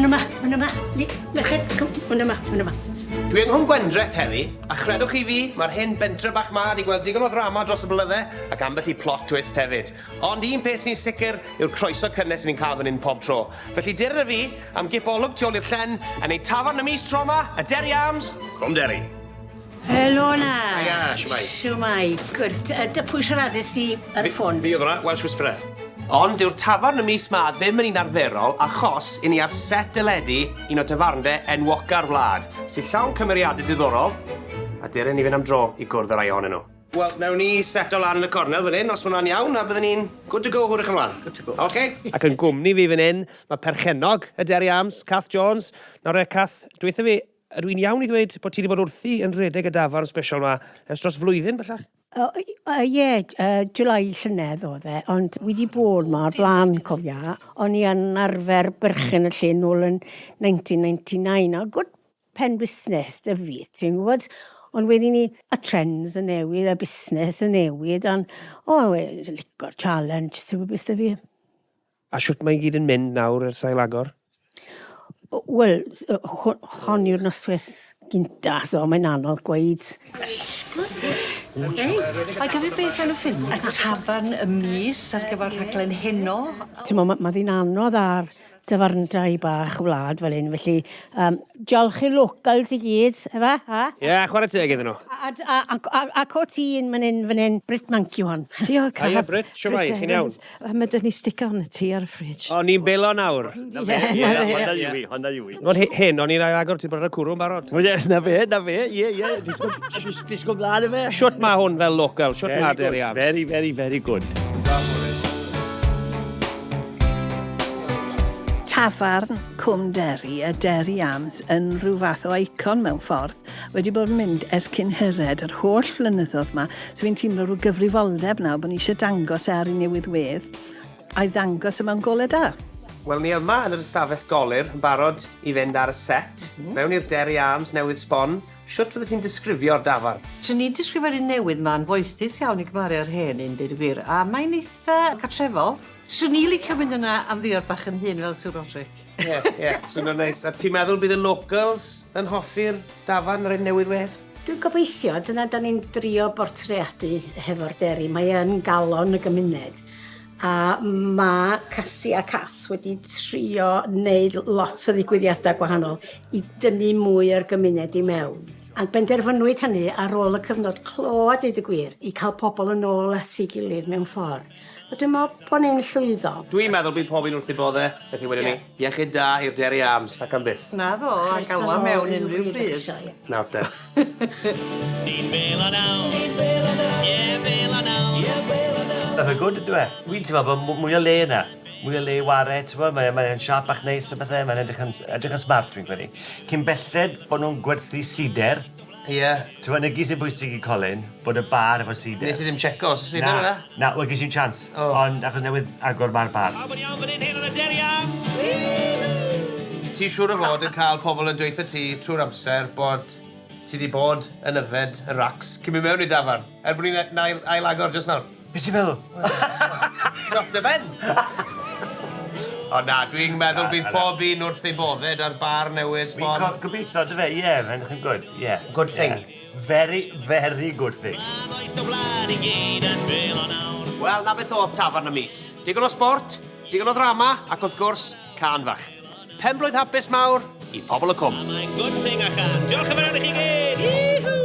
Ma'n yma. Merched, ma'n yma. Dwi yng Nghwm Gwendraeth heddi, a chredwch chi fi, mae'r hyn bentre bach ma wedi gweld digon o ddrama dros y blynydde ac ambell i plot twist hefyd. Ond un peth sy'n sicr yw'r croeso cynnes ni'n cael fan hyn pob tro. Felly dir y fi am gipolwg tu ôl i'r llen a neud tafarn y mis tro ma, y Deri Arms, Cwmderi. Helo na. Ia, siwmai. Siwmai, good. Dy pwy siaradus i ar y ffôn? Fi oedd hwnna, Welsh Whisperer. Ond dyw'r tafarn y mis ma ddim yn un arferol achos i ni ar set dyledu un o tafarndai enwoca'r wlad, sy'n llawn cymeriadau diddorol, a dyren ni fynd am dro i gwrdd y rai ohonyn nhw. Wel, nawn ni seto lan yn y cornel fan hyn, os ma'n iawn, a byddwn ni'n good to go hwyrach ymlaen. Good to go. OK? Ac yn gwmni fi fan hyn, mae perchenog y Deri Arms, Cath Jones. Nawr Cath, dweutha fi, ydw i'n iawn i ddweud bod ti wedi bod wrthi yn rhedeg y dafarn sbesial yma ers dros flwyddyn, bellach? Ie, July llynedd oedd e, ond wedi bod ma o'r blaen, cofia. O'n i yn arfer byrchyn y lle nôl yn 1999, a good pen busnes dy fi, ti'n gwybod? Ond wedi ni, y trends yn newid, y busnes yn newid, ond, lico'r challenge, ti'n gwybod beth dy fi? A siwt mae'n gyd yn mynd nawr yr sail agor? Wel, hon yw'r noswaith gynta, so mae'n anodd gweud. Mae gyfer beth yn y ffilm? Y tafarn y mis ar gyfer rhaglen heno. Mae ddi'n anodd ar dafarndai bach wlad fel hyn, felly diolch i'r locals i gyd, efa? Ie, chwarae teg iddyn nhw. Ac o ti yn fan hyn, Brit Mancio hon. Diolch, Cath. Ie, Brit, siwmai, chi'n iawn? Mae dyn ni stick on y ti ar y ffridge. O, ni'n belo nawr. Honna yw i. Hyn, o'n i'n agor ti bod ar y cwrw'n barod. Na fe, ie. Disgo glad y fe. Siwt ma hwn fel local, siwt ma Deri Arms. Very good. Tafarn Cwmderi, y Deri Arms, yn rhyw fath o icon mewn ffordd, wedi bod yn mynd ers cyn hyred yr holl flynyddoedd yma, so fi'n teimlo rhyw gyfrifoldeb nawr bod ni eisiau dangos ar ei newyddwedd a'i ddangos yma'n golau da. Wel, ni yma yn yr ystafell golir yn barod i fynd ar y set, mewn i'r Deri Arms newydd sbon. Siwt fydde ti'n disgrifio'r dafarn? Swn i'n disgrifio'r un newydd ma'n foethus iawn i gymaru ar hen un, dweud y gwir, a mae'n eitha cartrefol. Swn i'n licio mynd yna am ddior bach yn hyn fel Sir Roderick. Ie, swn i'n neis. A ti'n meddwl bydd y locals yn hoffi'r dafarn ar ein newyddwedd? Dwi'n gobeithio, dyna da ni'n drio bortreadu hefo'r Deri. Mae yn galon y gymuned. A mae Cassie a Cath wedi trio wneud lot o ddigwyddiadau gwahanol i dynnu mwy o'r gymuned i mewn. A benderfynwyd hynny ar ôl y cyfnod clo a deud y gwir, i cael pobl yn ôl at ei gilydd mewn ffordd. A dwi'n meddwl bod ni'n llwyddo. Dwi'n meddwl bydd pob un wrth i boddau, felly wedyn ni, iechyd da i'r Deri Arms, ac am byth. Na fo, a gael o mewn unrhyw bryd. Nawr de. Mae'n good, ydw e. Dwi'n teimlo bod mwy o le yna. Mwy o le i ware, mae'n siap bach neis a bethau, mae'n edrych yn smart, dwi'n gwneud. Cyn belled bod nhw'n gwerthu sider. Ie. Ti'n neges i'n bwysig i Colin bod y bar efo sider. Nes i ddim checo os y sider yna? Na, wel ges i'n chans. Ond achos newydd agor ma'r bar. Ti siŵr o fod yn cael pobl yn dweutha ti trwy'r amser bod ti wedi bod yn yfed y racs cyn mynd mewn i dafarn. Bod ni'n ail-agor just nawr. Beth ti'n meddwl? Soft y ben! O na, dwi'n meddwl bydd pob un wrth ei bodded ar bar newydd sbon. Fi'n gobeithio, dy fe, ie, mae'n chi'n good, ie. Good thing. Very, very good thing. Wel, na beth oedd tafarn y mis. Digon o sport, digon o ddrama, ac wrth gwrs, can fach. Penblwydd hapus mawr i Pobol y Cwm. Mae'n good thing a can. Diolch yn fawr i chi gyd.